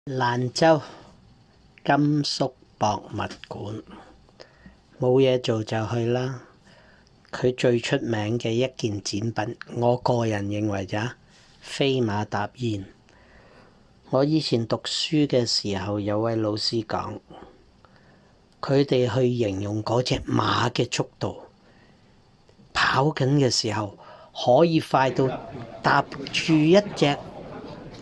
蘭州甘肅博物館，冇嘢做就去啦。佢最出名嘅一件展品，我個人認為咋，飛馬踏燕。我以前讀書嘅時候，有位老師講，佢哋去形容嗰隻馬嘅速度，跑緊嘅時候可以快到搭住一隻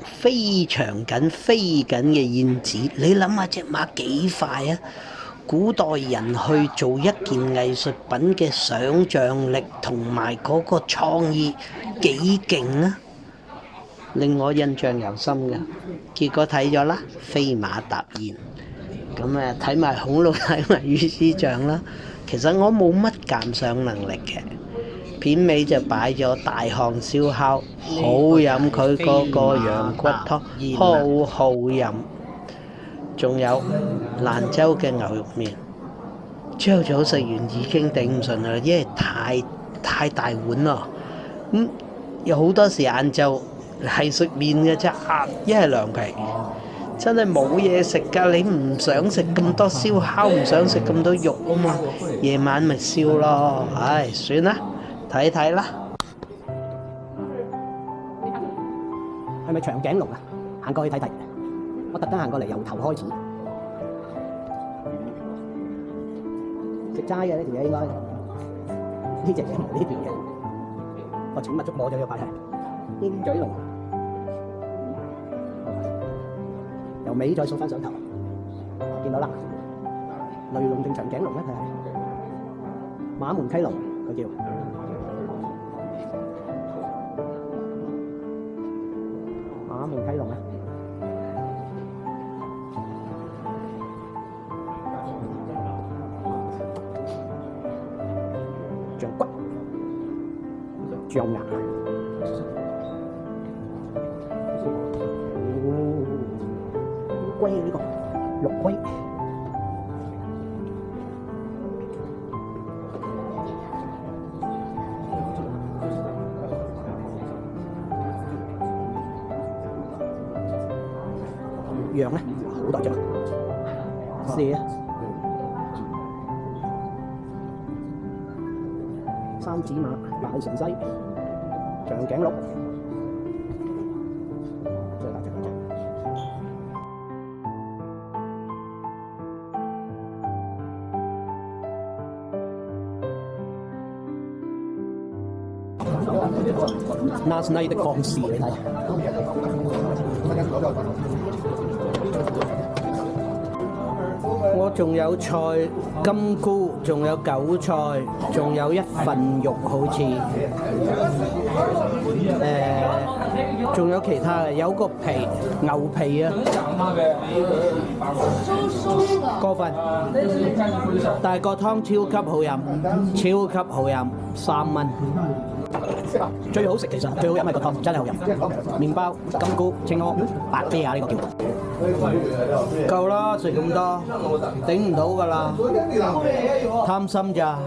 飛翔緊、飛緊嘅燕子。你諗下隻馬幾快啊？古代人去做一件藝術品嘅想像力同埋嗰個創意幾勁啊！令我印象猶深㗎。結果睇咗啦，飛馬踏燕。咁睇埋恐龍，睇埋魚師像啦。其實我冇乜鑑賞能力嘅。片尾就擺咗大項燒烤，好飲佢嗰個羊骨湯，好好飲。仲有蘭州嘅牛肉麵，朝早食完已經頂唔順啦，因為太大碗咯。有好多時晏晝係食麵嘅啫，一係涼皮，真係冇嘢食㗎。你唔想食咁多燒烤，唔想食咁多肉啊嘛，夜晚咪燒咯。唉，算啦，睇睇啦。係咪長頸龍啊？行過去睇睇。我特登行過嚟，由頭開始。食齋嘅呢條嘢應該，呢隻嘢冇呢條嘢。我請勿觸摸咗呢個牌係鷹嘴龍，由尾再掃翻上頭，見到啦。雷龍定長頸龍咧？佢係馬門溪龍，佢叫。馬門溪龍啊！象骨、象牙，龜呢個陸龜，羊咧好大隻，蛇啊！三指馬、大城西、長頸鹿，最大隻嗰隻。Last night 的鋼士你睇。我仲有菜、金菇，仲有韭菜，仲有一份肉好似，仲有其他嘅，有個皮牛皮啊，過分，但係個湯超級好飲，超級好飲，3蚊。最好食其實最好飲係個湯，真係好飲。麵包、金菇、青稞、白啤啊，呢個叫。夠啦，食咁多，頂唔到㗎啦，貪心咋。